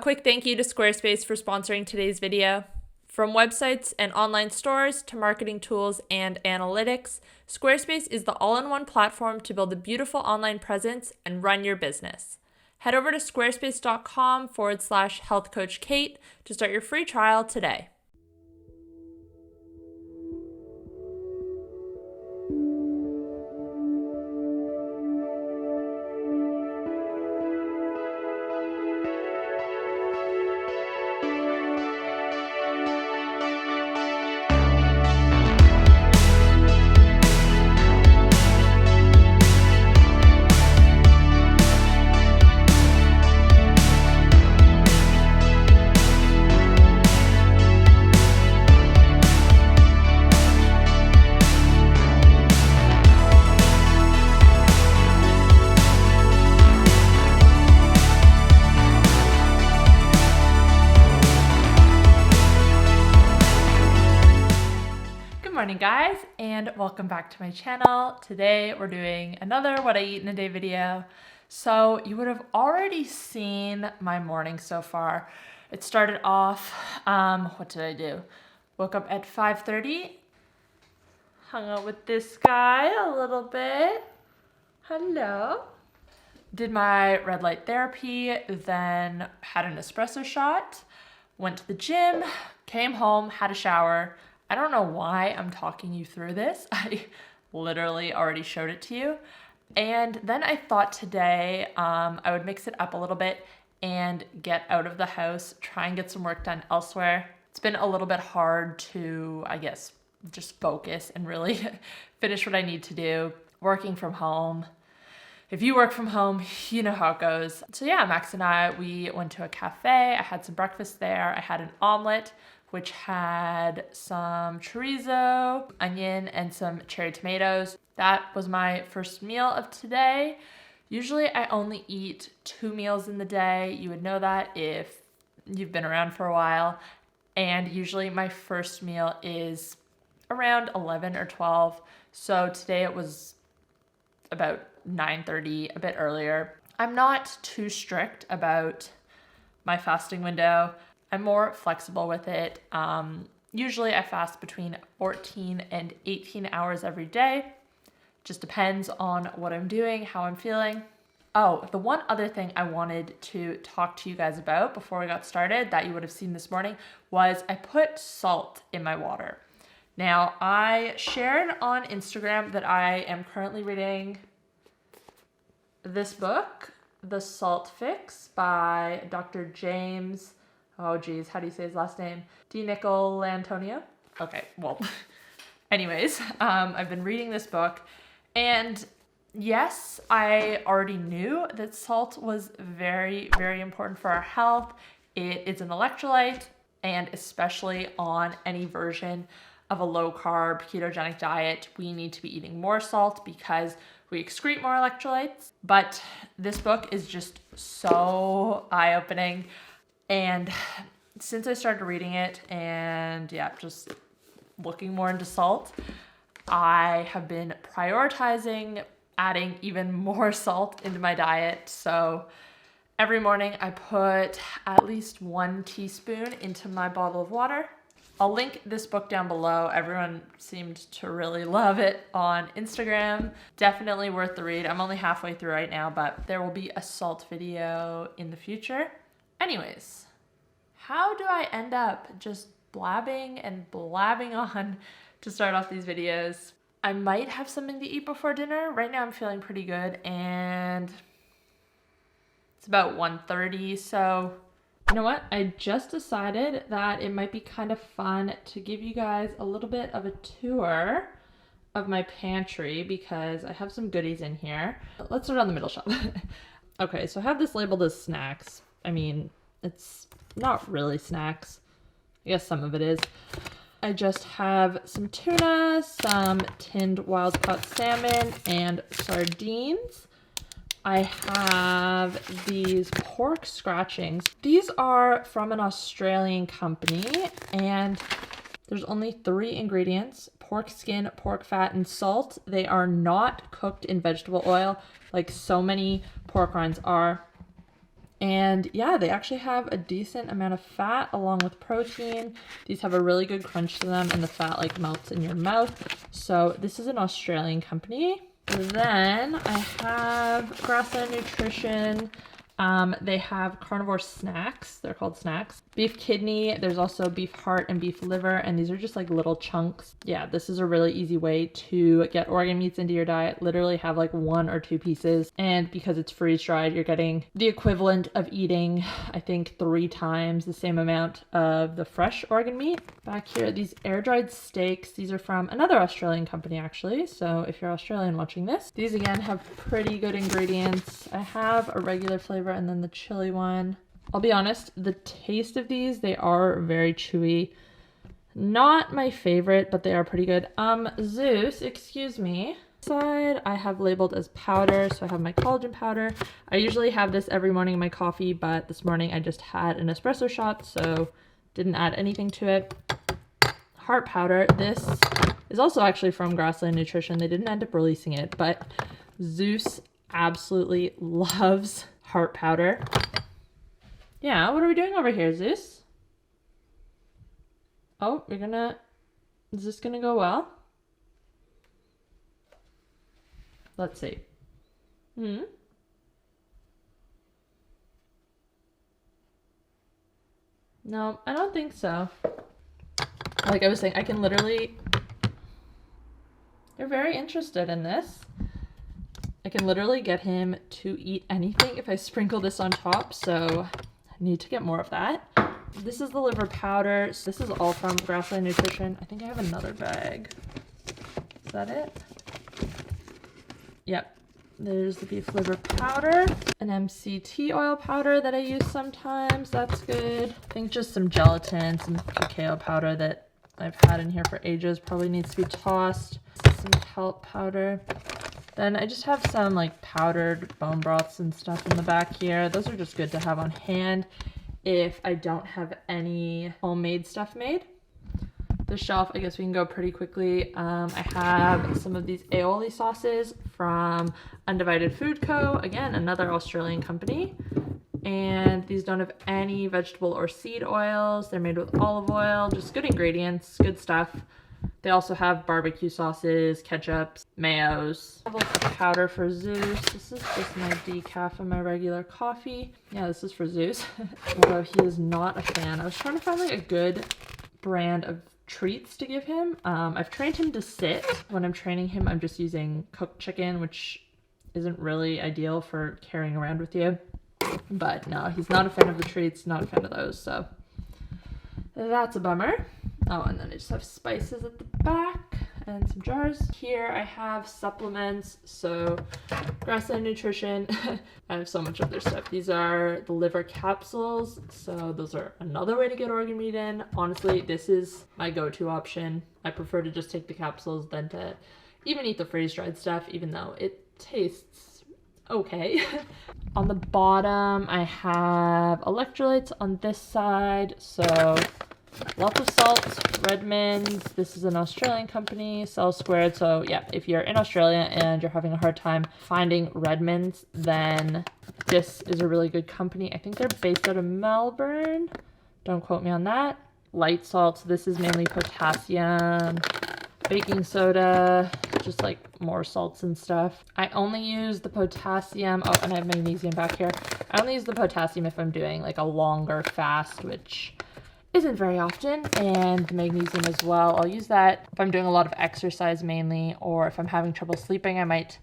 quick thank you to Squarespace for sponsoring today's video. From websites and online stores to marketing tools and analytics, Squarespace is the all-in-one platform to build a beautiful online presence and run your business. Head over to squarespace.com/healthcoachkate to start your free trial today. Good morning guys, and welcome back to my channel. Today we're doing another what I eat in a day video. So you would have already seen my morning so far. It started off, what did I do? Woke up at 5:30, hung out with this guy a little bit. Hello. Did my red light therapy, then had an espresso shot, went to the gym, came home, had a shower. I don't know why I'm talking you through this. I literally already showed it to you. And then I thought today I would mix it up a little bit and get out of the house, try and get some work done elsewhere. It's been a little bit hard to, I guess, just focus and really finish what I need to do. Working from home. If you work from home, you know how it goes. So yeah, Max and I, we went to a cafe. I had some breakfast there. I had an omelet, which had some chorizo, onion, and some cherry tomatoes. That was my first meal of today. Usually I only eat 2 meals in the day. You would know that if you've been around for a while. And usually my first meal is around 11 or 12. So today it was about 9:30, a bit earlier. I'm not too strict about my fasting window. I'm more flexible with it. Usually I fast between 14 and 18 hours every day. Just depends on what I'm doing, how I'm feeling. Oh, the one other thing I wanted to talk to you guys about before we got started that you would have seen this morning was I put salt in my water. Now, I shared on Instagram that I am currently reading this book, The Salt Fix by Dr. James, how do you say his last name? Nicolantonio? Okay, well, anyways, I've been reading this book, and yes, I already knew that salt was very, very important for our health. It is an electrolyte, and especially on any version of a low-carb ketogenic diet, we need to be eating more salt because we excrete more electrolytes. But this book is just so eye-opening. And since I started reading it and just looking more into salt, I have been prioritizing adding even more salt into my diet. So every morning I put at least 1 teaspoon into my bottle of water. I'll link this book down below. Everyone seemed to really love it on Instagram. Definitely worth the read. I'm only halfway through right now, but there will be a salt video in the future. Anyways, how do I end up just blabbing on to start off these videos? I might have something to eat before dinner. Right now I'm feeling pretty good and it's about 1:30, so you know what? I just decided that it might be kind of fun to give you guys a little bit of a tour of my pantry because I have some goodies in here. Let's start on the middle shelf. Okay, so I have this labeled as snacks. I mean, it's not really snacks. I guess some of it is. I just have some tuna, some tinned wild-caught salmon, and sardines. I have these pork scratchings. These are from an Australian company, and there's only 3 ingredients: pork skin, pork fat, and salt. They are not cooked in vegetable oil like so many pork rinds are. And yeah, they actually have a decent amount of fat along with protein. These have a really good crunch to them and the fat like melts in your mouth. So this is an Australian company. Then I have Grassland Nutrition. They have carnivore snacks. They're called snacks. Beef kidney. There's also beef heart and beef liver. And these are just like little chunks. Yeah, this is a really easy way to get organ meats into your diet. Literally have like 1 or 2 pieces. And because it's freeze dried, you're getting the equivalent of eating, I think, 3 times the same amount of the fresh organ meat. Back here, these air dried steaks. These are from another Australian company actually. So if you're Australian watching this, these again have pretty good ingredients. I have a regular flavor and then the chili one. I'll be honest, the taste of these, they are very chewy. Not my favorite, but they are pretty good. Zeus, excuse me. Side I have labeled as powder, so I have my collagen powder. I usually have this every morning in my coffee, but this morning I just had an espresso shot, so didn't add anything to it. Heart powder, this is also actually from Grassland Nutrition. They didn't end up releasing it, but Zeus absolutely loves heart powder. Yeah, what are we doing over here, Zeus? Oh, is this gonna go well? Let's see. No, I don't think so. Like I was saying, I can literally... You're very interested in this. I can literally get him to eat anything if I sprinkle this on top, so I need to get more of that. This is the liver powder. So this is all from Grassland Nutrition. I think I have another bag. Is that it? Yep. There's the beef liver powder. An MCT oil powder that I use sometimes. That's good. I think just some gelatin, some cacao powder that I've had in here for ages. Probably needs to be tossed. Some kelp powder. Then I just have some like powdered bone broths and stuff in the back here. Those are just good to have on hand if I don't have any homemade stuff made. The shelf, I guess we can go pretty quickly. I have some of these aioli sauces from Undivided Food Co. Again, another Australian company. And these don't have any vegetable or seed oils. They're made with olive oil, just good ingredients, good stuff. They also have barbecue sauces, ketchups, mayos. I have like a powder for Zeus. This is just my decaf and my regular coffee. Yeah, this is for Zeus. Although he is not a fan. I was trying to find like a good brand of treats to give him. I've trained him to sit. When I'm training him, I'm just using cooked chicken, which isn't really ideal for carrying around with you. But no, he's not a fan of the treats, not a fan of those, so that's a bummer. Oh, and then I just have spices at the back and some jars. Here I have supplements, so Grassland Nutrition. I have so much of their stuff. These are the liver capsules, so those are another way to get organ meat in. Honestly, this is my go-to option. I prefer to just take the capsules than to even eat the freeze-dried stuff, even though it tastes okay. On the bottom, I have electrolytes on this side, so lots of salt, Redmond's. This is an Australian company, Cell Squared. So yeah, if you're in Australia and you're having a hard time finding Redmond's, then this is a really good company. I think they're based out of Melbourne. Don't quote me on that. Light salts. This is mainly potassium, baking soda, just like more salts and stuff. I only use the potassium. Oh, and I have magnesium back here. I only use the potassium if I'm doing like a longer fast, which isn't very often, and the magnesium as well. I'll use that if I'm doing a lot of exercise mainly, or if I'm having trouble sleeping, I might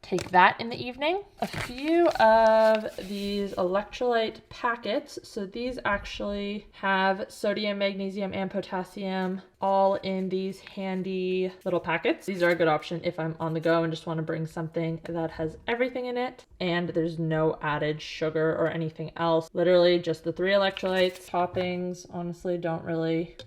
take that in the evening. A few of these electrolyte packets. So these actually have sodium, magnesium, and potassium all in these handy little packets. These are a good option if I'm on the go and just want to bring something that has everything in it and there's no added sugar or anything else. Literally just the 3 electrolytes. Toppings, honestly, don't really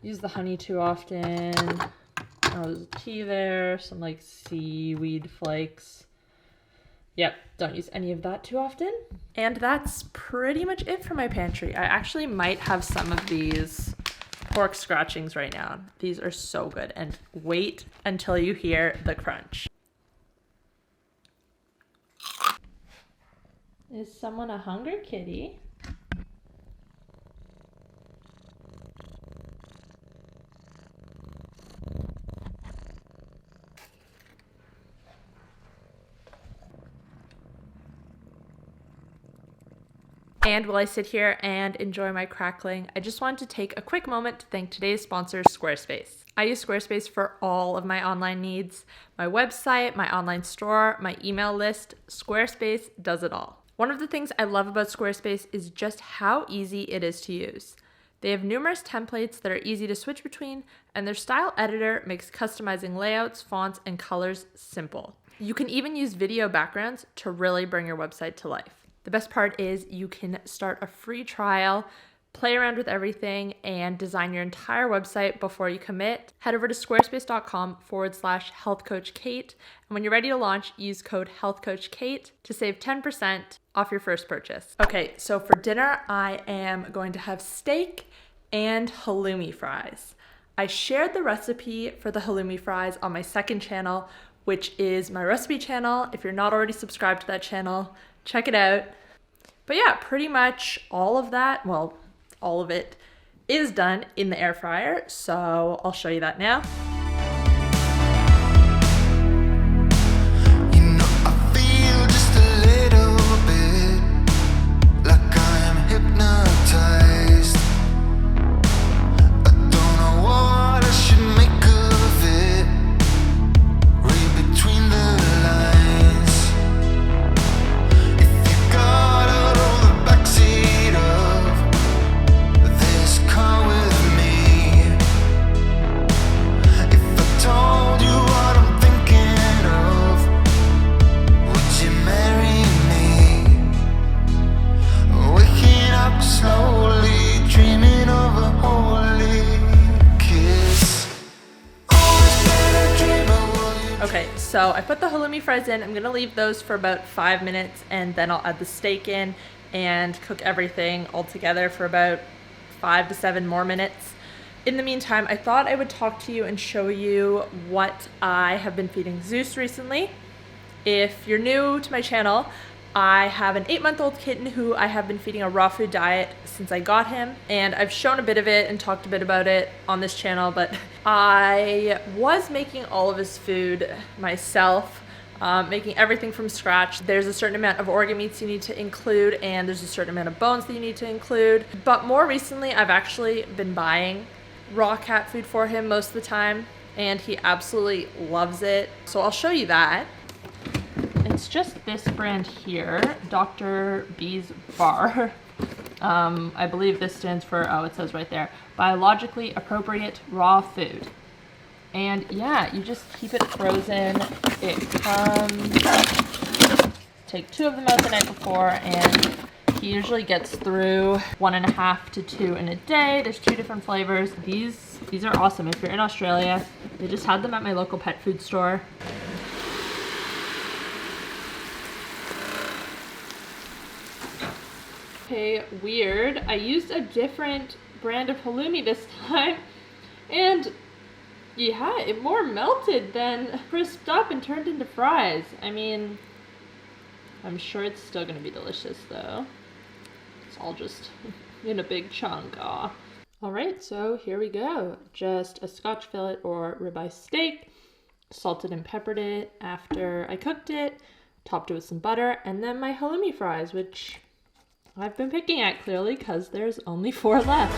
use the honey too often. Oh, there's a tea there, some like seaweed flakes. Yep, don't use any of that too often. And that's pretty much it for my pantry. I actually might have some of these pork scratchings right now. These are so good, and wait until you hear the crunch. Is someone a hungry kitty? And while I sit here and enjoy my crackling, I just wanted to take a quick moment to thank today's sponsor, Squarespace. I use Squarespace for all of my online needs. My website, my online store, my email list, Squarespace does it all. One of the things I love about Squarespace is just how easy it is to use. They have numerous templates that are easy to switch between, and their style editor makes customizing layouts, fonts, and colors simple. You can even use video backgrounds to really bring your website to life. The best part is you can start a free trial, play around with everything, and design your entire website before you commit. Head over to squarespace.com/healthcoachkate. And when you're ready to launch, use code healthcoachkate to save 10% off your first purchase. Okay, so for dinner, I am going to have steak and halloumi fries. I shared the recipe for the halloumi fries on my second channel, which is my recipe channel. If you're not already subscribed to that channel, check it out. But yeah, pretty much all of that, well, all of it is done in the air fryer. So I'll show you that now. Okay, so I put the halloumi fries in. I'm gonna leave those for about 5 minutes, and then I'll add the steak in and cook everything all together for about 5 to 7 more minutes. In the meantime, I thought I would talk to you and show you what I have been feeding Zeus recently. If you're new to my channel, I have an 8-month-old kitten who I have been feeding a raw food diet since I got him, and I've shown a bit of it and talked a bit about it on this channel, but I was making all of his food myself, making everything from scratch. There's a certain amount of organ meats you need to include, and there's a certain amount of bones that you need to include. But more recently, I've actually been buying raw cat food for him most of the time, and he absolutely loves it. So I'll show you that. It's just this brand here, Dr. B's Bar. I believe this stands for, oh, it says right there, biologically appropriate raw food. And yeah, you just keep it frozen. It comes, take 2 of them out the night before, and he usually gets through 1.5 to 2 in a day. There's 2 different flavors. These are awesome. If you're in Australia, they just had them at my local pet food store. Okay, weird. I used a different brand of halloumi this time, and yeah, it more melted than crisped up and turned into fries. I mean, I'm sure it's still gonna be delicious though. It's all just in a big chunk. Aw. All right, so here we go. Just a Scotch fillet or ribeye steak, salted and peppered it after I cooked it, topped it with some butter, and then my halloumi fries, which I've been picking at clearly because there's only 4 left.